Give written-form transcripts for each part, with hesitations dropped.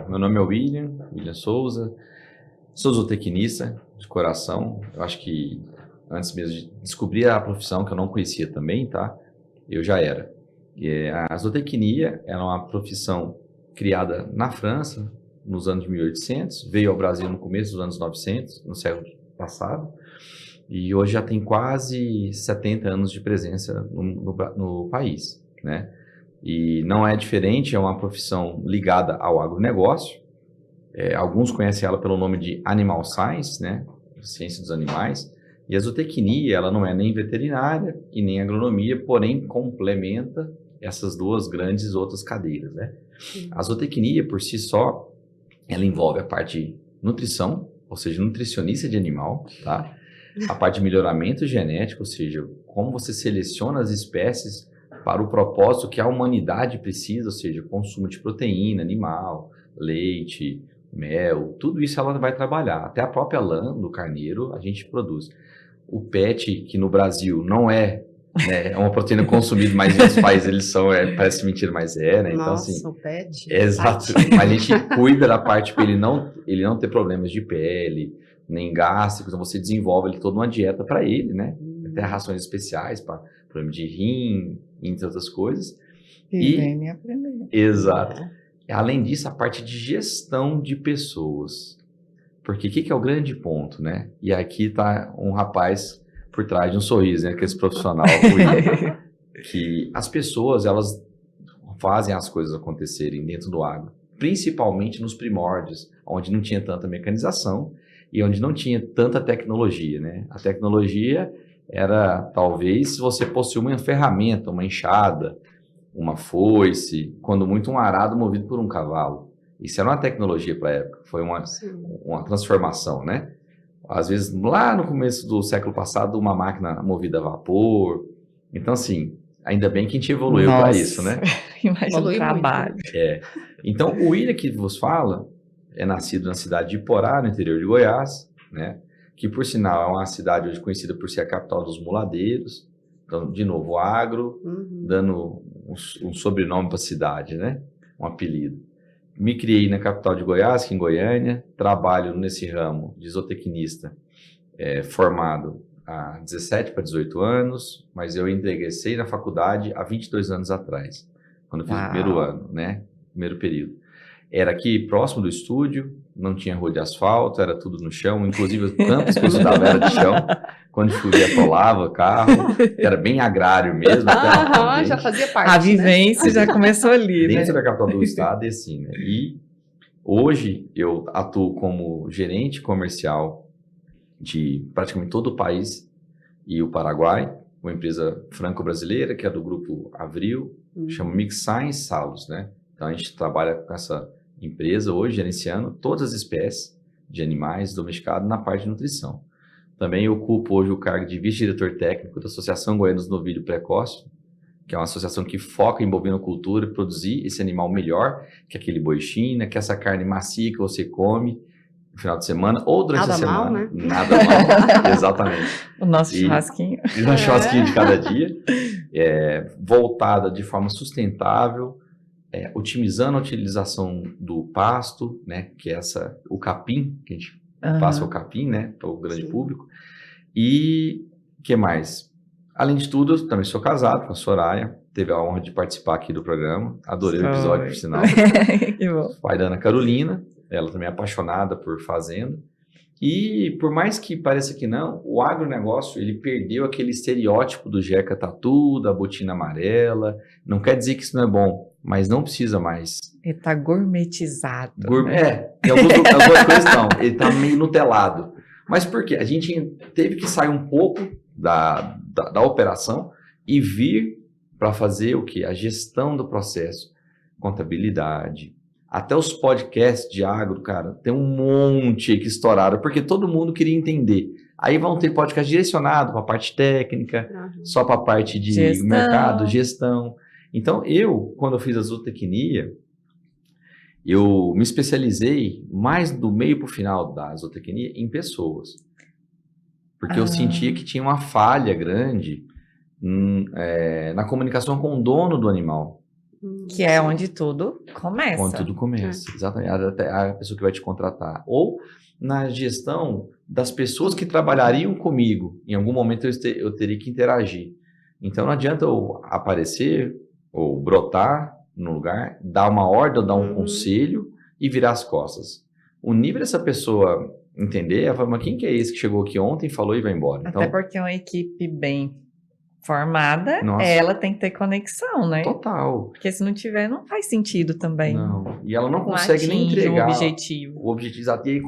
meu nome é William Souza, sou zootecnista de coração. Eu acho que antes mesmo de descobrir a profissão, que eu não conhecia também, tá? Eu já era. A zootecnia é uma profissão criada na França, nos anos 1800, veio ao Brasil no começo dos anos 900, no século passado, e hoje já tem quase 70 anos de presença no país, né? E não é diferente, é uma profissão ligada ao agronegócio. Alguns conhecem ela pelo nome de Animal Science, né? Ciência dos animais. E a zootecnia, ela não é nem veterinária e nem agronomia, porém complementa essas duas grandes outras cadeiras, né? A zootecnia, por si só, ela envolve a parte de nutrição, ou seja, nutricionista de animal, tá? A parte de melhoramento genético, ou seja, como você seleciona as espécies para o propósito que a humanidade precisa, ou seja, consumo de proteína animal, leite, mel, tudo isso ela vai trabalhar. Até a própria lã do carneiro a gente produz. O PET, que no Brasil não é, né, é uma proteína consumida, mas em outros países eles são, parece mentira, mas é, né? Então, Nossa, assim, o PET. exato. Mas a gente cuida da parte para ele não ter problemas de pele, nem gástricos, então você desenvolve ele toda uma dieta para ele, né? Até rações especiais para problema de rim, entre outras coisas. Vivendo e aprendendo. Exato. Além disso, a parte de gestão de pessoas. Porque o que é o grande ponto, né? E aqui tá um rapaz por trás de um sorriso, né? Que é esse profissional, que as pessoas, elas fazem as coisas acontecerem dentro do agro, principalmente nos primórdios, onde não tinha tanta mecanização e onde não tinha tanta tecnologia, né? A tecnologia era, talvez, se você possui uma ferramenta, uma enxada, uma foice, quando muito um arado movido por um cavalo. Isso era uma tecnologia para a época, foi uma transformação, né? Às vezes, lá no começo do século passado, uma máquina movida a vapor. Então, assim, ainda bem que a gente evoluiu para isso, né? Imagina o trabalho. Então, o William que vos fala é nascido na cidade de Iporá, no interior de Goiás, né? Que, por sinal, é uma cidade hoje conhecida por ser a capital dos muladeiros. Então, de novo, o agro, dando um sobrenome para a cidade, né? Um apelido. Me criei na capital de Goiás, aqui em Goiânia, trabalho nesse ramo de zootecnista, formado há 17 para 18 anos, mas eu ingressei na faculdade há 22 anos atrás, quando eu fiz o primeiro ano, né? Primeiro período. Era aqui próximo do estúdio, não tinha rua de asfalto, era tudo no chão, inclusive o campus que eu estudava era de chão. Quando chovia, atolava carro, era bem agrário mesmo. Já fazia parte, a vivência, né? Já começou ali, dentro, né? da capital do estado, e assim, né? E hoje eu atuo como gerente comercial de praticamente todo o país e o Paraguai, uma empresa franco-brasileira, que é do grupo Avril, chama Mix Science Salos, né? Então a gente trabalha com essa empresa hoje, gerenciando todas as espécies de animais domesticados na parte de nutrição. Também ocupo hoje o cargo de vice-diretor técnico da Associação Goiana dos Novilhos Precoce, que é uma associação que foca em bovinocultura e produzir esse animal melhor que aquele boi China, que essa carne macia que você come no final de semana ou durante a semana. Nada mal, né? Nada mal, exatamente. O nosso churrasquinho. E o churrasquinho de cada dia, voltada de forma sustentável, otimizando a utilização do pasto, né, que é o capim, que a gente passa o capim, né, para o grande público. E o que mais? Além de tudo, eu também sou casado com a Soraya, teve a honra de participar aqui do programa, adorei o episódio, por sinal. Que bom. Pai da Ana Carolina, ela também é apaixonada por fazenda. E por mais que pareça que não, o agronegócio, ele perdeu aquele estereótipo do jeca tatu, da botina amarela. Não quer dizer que isso não é bom, mas não precisa mais. Ele tá gourmetizado. Em algumas coisas não, ele tá meio nutelado. Mas por quê? A gente teve que sair um pouco da operação e vir para fazer o quê? A gestão do processo, contabilidade. Até os podcasts de agro, cara, tem um monte que estouraram, porque todo mundo queria entender. Aí vão ter podcast direcionado para a parte técnica, só para a parte de mercado, gestão. Então, quando eu fiz a zootecnia, eu me especializei mais do meio para o final da zootecnia em pessoas. Porque eu sentia que tinha uma falha grande na comunicação com o dono do animal. Que é onde tudo começa. Onde tudo começa, exatamente. Até a pessoa que vai te contratar. Ou na gestão das pessoas que trabalhariam comigo. Em algum momento eu teria que interagir. Então não adianta eu aparecer ou brotar no lugar, dar uma ordem, dar um conselho e virar as costas. O nível dessa pessoa entender, ela fala, mas quem que é esse que chegou aqui ontem, falou e vai embora? Então, Até porque uma equipe bem formada, Nossa. ela tem que ter conexão, né? total. Porque se não tiver, não faz sentido também. Não. E ela não Não consegue nem atinge entregar o objetivo. o objetivo exato. E aí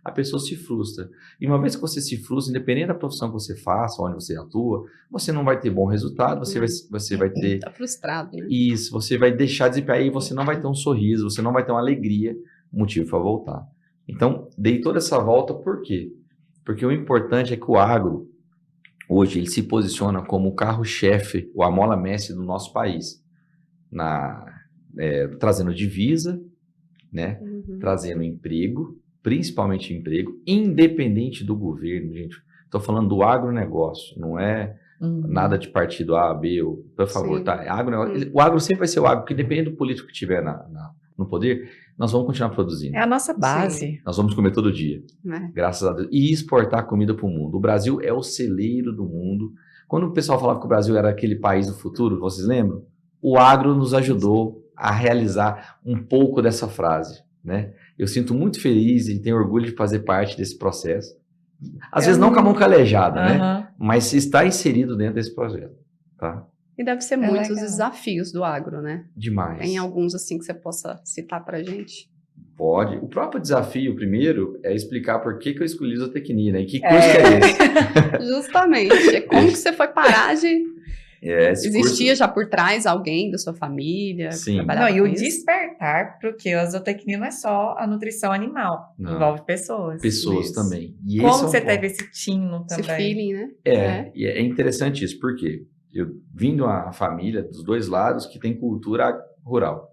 a pessoa se frustra. E uma vez que você se frustra, independente da profissão que você faça, onde você atua, você não vai ter bom resultado, você vai ter Tá frustrado, né? isso, você vai deixar de desempenhar e você não vai ter um sorriso, você não vai ter uma alegria, motivo para voltar. Então, dei toda essa volta, por quê? Porque o importante é que o agro, hoje, ele se posiciona como o carro-chefe, o mola mestre do nosso país, trazendo divisa, né? Trazendo emprego, principalmente emprego, independente do governo, gente. Estou falando do agronegócio, não é nada de partido A, B, ou, por favor, Sim. tá? O agro sempre vai ser o agro, porque dependendo do político que tiver no poder, nós vamos continuar produzindo. É a nossa base. Nós vamos comer todo dia, Né? graças a Deus, e exportar comida para o mundo. O Brasil é o celeiro do mundo. Quando o pessoal falava que o Brasil era aquele país do futuro, vocês lembram? O agro nos ajudou a realizar um pouco dessa frase, né? Eu sinto muito feliz e tenho orgulho de fazer parte desse processo. Às vezes não com a mão calejada, né? Aham. Mas está inserido dentro desse projeto, tá? E deve ser É muitos legal. desafios do agro, né? Demais. Tem alguns assim que você possa citar pra gente? Pode. O próprio desafio, primeiro, é explicar por que eu escolhi zootecnia, né? E que curso que é esse? Justamente. Como que você foi parar de... Esse Existia curso- já por trás alguém da sua família? que Sim. trabalhava Não, e com o isso? despertar, porque a zootecnia não é só a nutrição animal, Não. envolve pessoas. Pessoas Isso. também. E Como esse é um você ponto. teve esse tino Esse também? feeling, né? E é interessante isso, porque eu vim de uma família dos dois lados que tem cultura rural.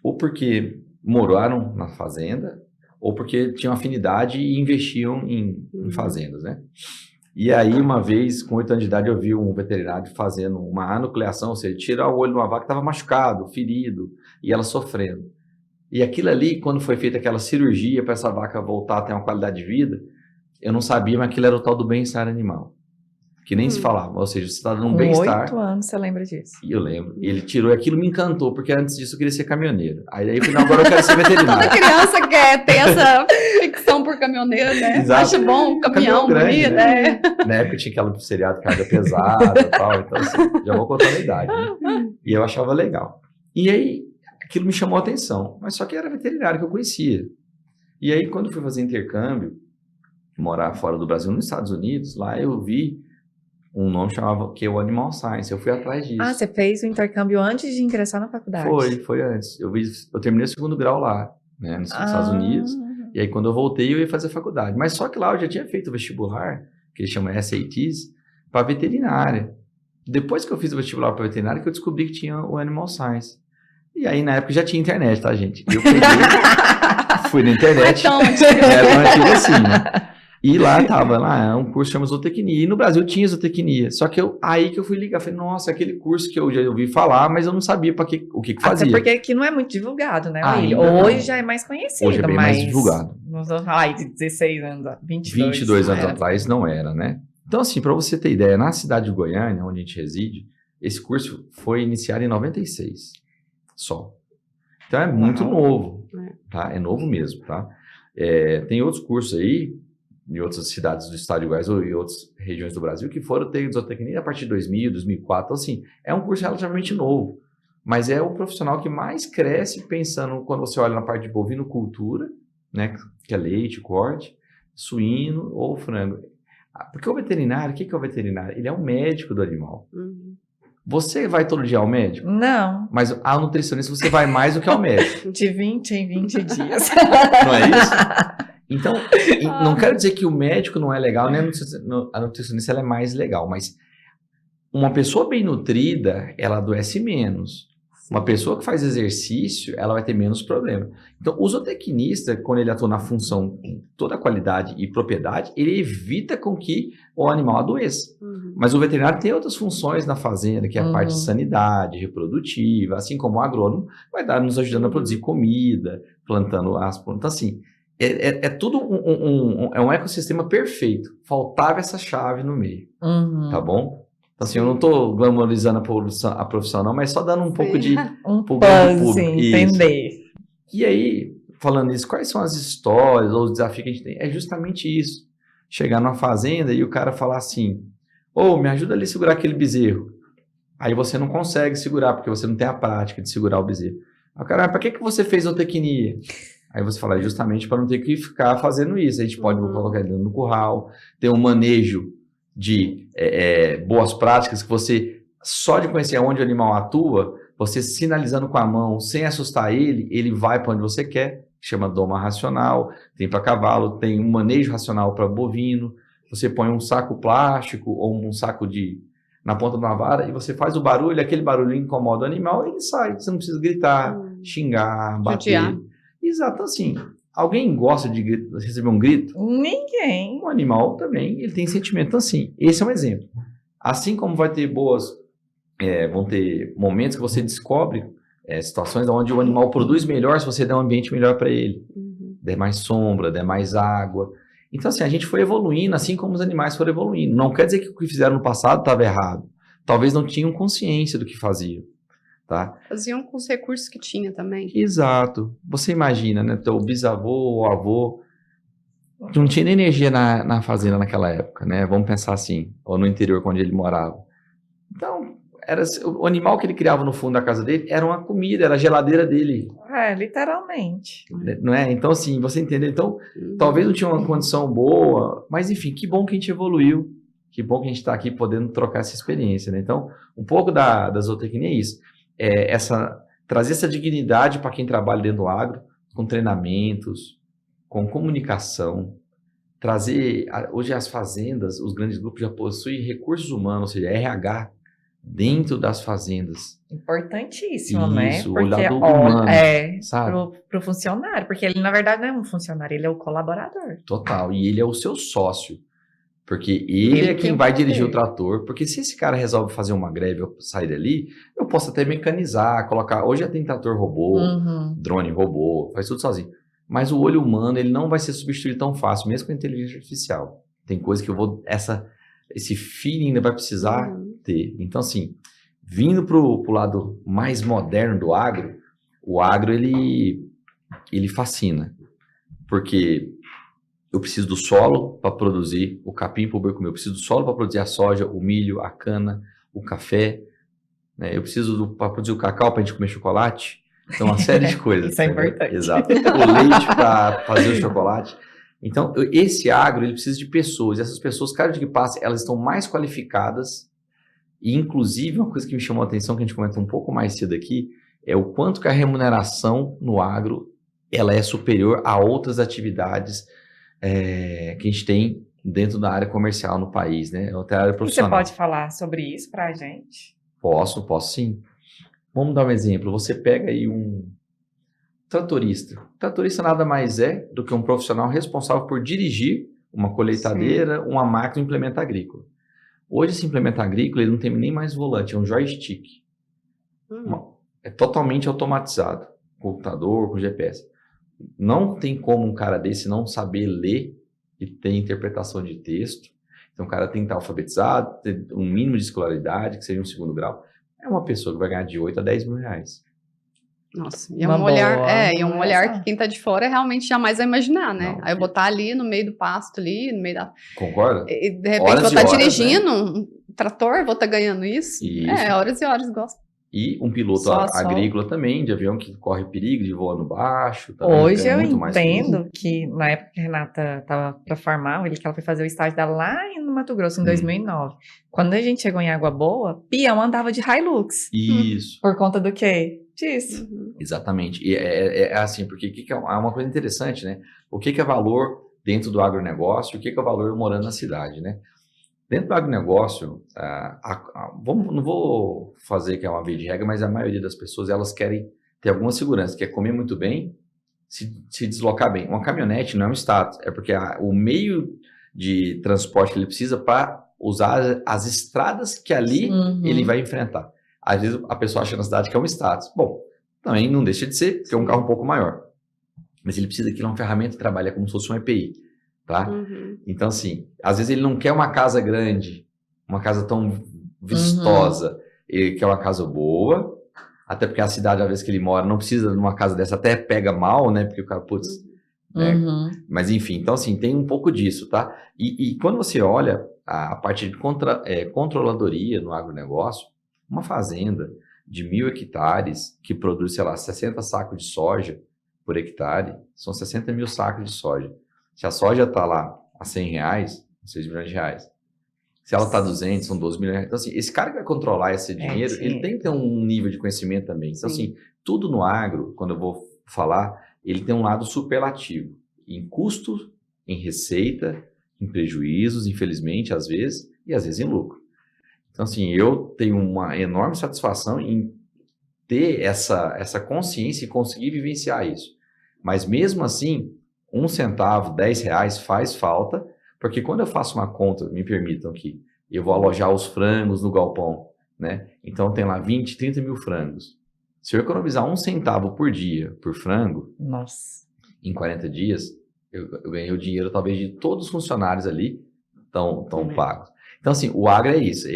Ou porque moraram na fazenda, ou porque tinham afinidade e investiam em fazendas, né? E aí, uma vez, com 8 anos de idade, eu vi um veterinário fazendo uma anucleação, ou seja, tirar o olho de uma vaca que estava machucado, ferido, e ela sofrendo. E aquilo ali, quando foi feita aquela cirurgia para essa vaca voltar a ter uma qualidade de vida, eu não sabia, mas aquilo era o tal do bem-estar animal. Que nem se falava, ou seja, você está dando um Com bem-estar. 8 anos, você lembra disso? E eu lembro. E ele tirou, e aquilo me encantou, porque antes disso eu queria ser caminhoneiro. Aí eu falei, não, agora eu quero ser Toda veterinário. criança quer ter essa ficção por caminhoneiro, né? Exato. Acha bom, caminhão grande, bonito, né? é. Na época tinha aquela seriado carga pesada e tal, então assim, já vou contando a idade, né? E eu achava legal. E aí, aquilo me chamou a atenção, mas só que era veterinário que eu conhecia. E aí, quando eu fui fazer intercâmbio, morar fora do Brasil, nos Estados Unidos, lá eu vi um nome chamava que é o Animal Science, eu fui atrás disso. Ah, você fez o intercâmbio antes de ingressar na faculdade? Foi antes. Eu terminei o 2º grau lá, né, nos Estados Unidos. E aí, quando eu voltei, eu ia fazer faculdade. Mas só que lá eu já tinha feito o vestibular, que eles chamam SATs, para veterinária. Depois que eu fiz o vestibular para veterinária, que eu descobri que tinha o Animal Science. E aí, na época, já tinha internet, tá, gente? Eu peguei, fui na internet. Então, Era uma antiga assim, né? E lá tava, é um curso que chama zootecnia. E no Brasil tinha zootecnia. Só que aí que eu fui ligar, falei, nossa, aquele curso que eu já ouvi falar, mas eu não sabia o que fazia. Até porque aqui não é muito divulgado, né, William? Ainda Hoje não. já é mais conhecido, Hoje é bem mais divulgado. Nós vamos falar de 16 anos, 22 anos era. atrás não era, né? Então, assim, para você ter ideia, na cidade de Goiânia, onde a gente reside, esse curso foi iniciado em 96 só. Então é muito novo, tá? É novo mesmo, tá? Tem outros cursos aí, em outras cidades do estado de Goiás ou em outras regiões do Brasil, que foram ter zootecnia a partir de 2000, 2004. Então, assim, é um curso relativamente novo, mas é o profissional que mais cresce pensando, quando você olha na parte de bovinocultura, né, que é leite, corte, suíno ou frango. Porque o veterinário, o que é o veterinário? Ele é o médico do animal. Você vai todo dia ao médico? Não, Mas a nutricionista você vai mais do que ao médico. de 20 em 20 dias. Não é isso? Então, não quero dizer que o médico não é legal, nem a nutricionista ela é mais legal, mas uma pessoa bem nutrida, ela adoece menos. Uma pessoa que faz exercício, ela vai ter menos problema. Então, o zootecnista, quando ele atua na função com toda a qualidade e propriedade, ele evita com que o animal adoeça. Mas o veterinário tem outras funções na fazenda, que é a parte de sanidade reprodutiva, assim como o agrônomo vai estar nos ajudando a produzir comida, plantando as plantas. Então, assim, é tudo um ecossistema perfeito. Faltava essa chave no meio, tá bom? Então, assim, eu não estou glamorizando a profissão, não, mas só dando um pouco de... Um grande puzzle, público. entender. E aí, falando isso, quais são as histórias ou os desafios que a gente tem? É justamente isso. Chegar numa fazenda e o cara falar assim, me ajuda ali a segurar aquele bezerro. Aí você não consegue segurar, porque você não tem a prática de segurar o bezerro. Aí o cara, para que você fez zootecnia? Aí você fala, justamente para não ter que ficar fazendo isso. A gente pode colocar ele no curral, ter um manejo de boas práticas, que você, só de conhecer onde o animal atua, você sinalizando com a mão, sem assustar ele vai para onde você quer, que chama doma racional, tem para cavalo, tem um manejo racional para bovino, você põe um saco plástico ou um saco na ponta de uma vara e você faz o barulho, aquele barulho incomoda o animal, ele sai, você não precisa gritar, xingar, bater. Judiar. Exato, assim. Alguém gosta de receber um grito? Ninguém. O animal também, ele tem sentimento. Então, assim, esse é um exemplo. Assim como vai ter vão ter momentos que você descobre situações onde o animal produz melhor se você der um ambiente melhor para ele. Der mais sombra, der mais água. Então, assim, a gente foi evoluindo, assim como os animais foram evoluindo. Não quer dizer que o que fizeram no passado estava errado. Talvez não tinham consciência do que faziam. Tá? Faziam com os recursos que tinha também. Exato. Você imagina, né? Teu bisavô ou avô não tinha nem energia na fazenda naquela época, né? Vamos pensar assim, ou no interior onde ele morava. Então, o animal que ele criava no fundo da casa dele era uma comida, era a geladeira dele. Literalmente. Não é? Então, assim, você entendeu? Então, talvez não tinha uma condição boa, mas enfim, que bom que a gente evoluiu, que bom que a gente está aqui podendo trocar essa experiência, né? Então, um pouco da zootecnia é isso. Trazer essa dignidade para quem trabalha dentro do agro, com treinamentos, com comunicação, trazer, hoje as fazendas, os grandes grupos já possuem recursos humanos, ou seja, RH, dentro das fazendas. Importantíssimo, né? Isso, o Porque olhar do humano, sabe? Pro funcionário, porque ele, na verdade, não é um funcionário, ele é o colaborador. Total, e ele é o seu sócio. Porque ele é quem vai dirigir o trator. Porque se esse cara resolve fazer uma greve ou sair dali, eu posso até mecanizar, colocar... Hoje já tem trator robô, drone robô, faz tudo sozinho. Mas o olho humano, ele não vai ser substituído tão fácil, mesmo com a inteligência artificial. Tem coisa que esse feeling ainda vai precisar ter. Então, assim, vindo pro lado mais moderno do agro, o agro, ele fascina. Porque... eu preciso do solo para produzir o capim para o boi comer. Eu preciso do solo para produzir a soja, o milho, a cana, o café. Né? Eu preciso para produzir o cacau para a gente comer chocolate. Então, uma série de coisas. Isso é importante. Exato. O leite para fazer o chocolate. Então, esse agro, ele precisa de pessoas. E essas pessoas, cada dia que passa, elas estão mais qualificadas. E, inclusive, uma coisa que me chamou a atenção, que a gente comentou um pouco mais cedo aqui, é o quanto que a remuneração no agro ela é superior a outras atividades que a gente tem dentro da área comercial no país, né? Outra área profissional. Você pode falar sobre isso pra gente? Posso sim. Vamos dar um exemplo. Você pega aí um tratorista. Tratorista nada mais é do que um profissional responsável por dirigir uma colheitadeira, uma máquina, um implemento agrícola. Hoje esse implemento agrícola ele não tem nem mais volante, é um joystick. É totalmente automatizado, com computador, com GPS. Não tem como um cara desse não saber ler e ter interpretação de texto. Então o cara tem que estar alfabetizado, ter um mínimo de escolaridade, que seja um 2º grau. É uma pessoa que vai ganhar de 8 a 10 mil reais. Nossa, e é um olhar que quem tá de fora realmente jamais vai imaginar, né? Não, aí eu botar ali no meio do pasto, ali, no meio da... Concorda? E de repente Horas vou estar dirigindo né? um trator, vou estar ganhando isso. Horas e horas, gosto. E um piloto agrícola também, de avião que corre perigo, de voando baixo. Hoje eu entendo que na época que a Renata estava para formar, que ela foi fazer o estágio dela lá no Mato Grosso, em 2009. Quando a gente chegou em Água Boa, peão andava de Hilux. Isso. Por conta do quê? Disso. Exatamente. E é assim, porque é uma coisa interessante, né? O que é valor dentro do agronegócio e o que é valor morando na cidade, né? Dentro do agronegócio, não vou fazer que é uma via de regra, mas a maioria das pessoas, elas querem ter alguma segurança, quer comer muito bem, se deslocar bem. Uma caminhonete não é um status, é porque o meio de transporte que ele precisa para usar as estradas que ali ele vai enfrentar. Às vezes a pessoa acha na cidade que é um status. Bom, também não deixa de ser, porque é um carro um pouco maior. Mas ele precisa daquilo, uma ferramenta que trabalha como se fosse um EPI. Tá? Então, assim, às vezes ele não quer uma casa grande, uma casa tão vistosa. Ele quer uma casa boa, até porque a cidade, às vezes, que ele mora, não precisa de uma casa dessa, até pega mal, né? Porque o cara, putz... Né? Mas, enfim, então, assim, tem um pouco disso, tá? E quando você olha a parte de controladoria no agronegócio, uma fazenda de 1.000 hectares que produz, sei lá, 60 sacos de soja por hectare, são 60 mil sacos de soja. Se a soja está lá a R$100, 6 milhões de reais. Se ela está a 200, são 12 milhões de reais. Então, assim, esse cara que vai controlar esse dinheiro, ele tem que ter um nível de conhecimento também. Então, assim, tudo no agro, quando eu vou falar, ele tem um lado superlativo. Em custo, em receita, em prejuízos, infelizmente, às vezes, e às vezes em lucro. Então, assim, eu tenho uma enorme satisfação em ter essa consciência e conseguir vivenciar isso. Mas, mesmo assim, 1 centavo, R$10 faz falta, porque quando eu faço uma conta, me permitam que eu vou alojar os frangos no galpão, né? Então tem lá 20, 30 mil frangos. Se eu economizar 1 centavo por dia por frango, em 40 dias, eu ganhei o dinheiro talvez de todos os funcionários ali estão pagos. Então, assim, o agro é isso.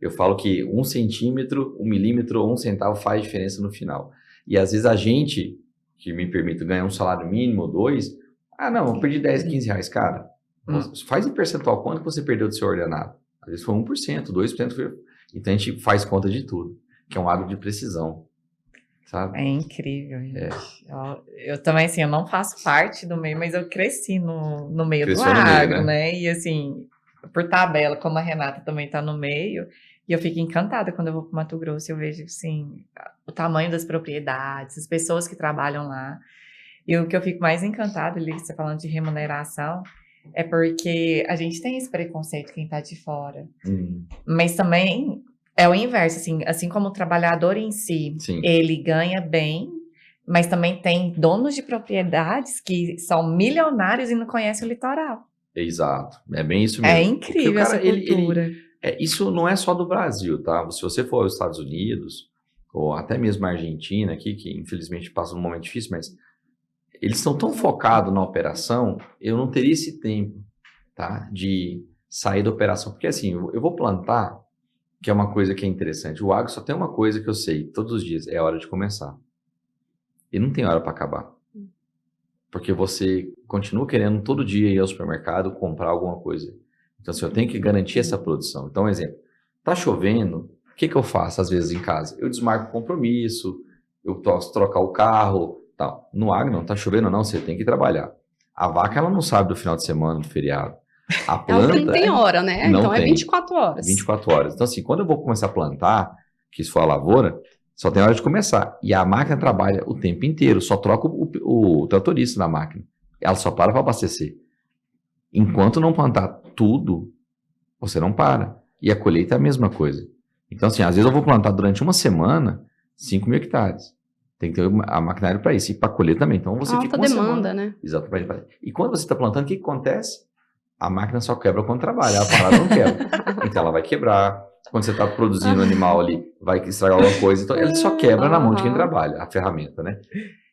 Eu falo que 1 centímetro, 1 milímetro, 1 centavo faz diferença no final. E às vezes a gente, que me permite ganhar um salário mínimo ou 2, não, eu perdi 10, 15 reais, cara. Faz em percentual quanto que você perdeu do seu ordenado. Às vezes foi 1%, 2%. Então a gente faz conta de tudo, que é um agro de precisão, sabe? É incrível, gente. Eu também, assim, eu não faço parte do meio, mas eu cresci no meio do agro, né? E assim, por tabela, como a Renata também está no meio, e eu fico encantada quando eu vou para o Mato Grosso, eu vejo, assim, o tamanho das propriedades, as pessoas que trabalham lá. E o que eu fico mais encantada, ali, você falando de remuneração, é porque a gente tem esse preconceito quem está de fora. Mas também é o inverso, assim como o trabalhador em si, ele ganha bem, mas também tem donos de propriedades que são milionários e não conhecem o litoral. Exato, é bem isso mesmo. É incrível essa cultura. Isso não é só do Brasil, tá? Se você for aos Estados Unidos, ou até mesmo a Argentina aqui, que infelizmente passa um momento difícil, mas eles estão tão focados na operação, eu não teria esse tempo, tá? De sair da operação. Porque assim, eu vou plantar, que é uma coisa que é interessante. O agro só tem uma coisa que eu sei, todos os dias, é a hora de começar. E não tem hora para acabar. Porque você continua querendo todo dia ir ao supermercado comprar alguma coisa. Então, assim, eu tenho que garantir essa produção. Então, um exemplo, tá chovendo, o que eu faço às vezes em casa? Eu desmarco o compromisso, eu posso trocar o carro, tal. No agro não, tá chovendo não, você tem que trabalhar. A vaca, ela não sabe do final de semana, do feriado. A planta... Ela não tem hora, né? Não então tem. É 24 horas. 24 horas. Então, assim, quando eu vou começar a plantar, que isso for a lavoura, só tem hora de começar. E a máquina trabalha o tempo inteiro, só troca o tratorista na máquina. Ela só para abastecer. Enquanto não plantar tudo, você não para. E a colheita é a mesma coisa. Então, assim, às vezes eu vou plantar durante uma semana 5.000 hectares. Tem que ter a maquinário para isso. E para colher também. Então, você fica uma demanda, semana. Né? Exatamente. E quando você está plantando, o que acontece? A máquina só quebra quando trabalha. A parada não quebra. Então, ela vai quebrar. Quando você está produzindo o animal ali, vai estragar alguma coisa. Então, ele só quebra na mão de quem trabalha, a ferramenta, né?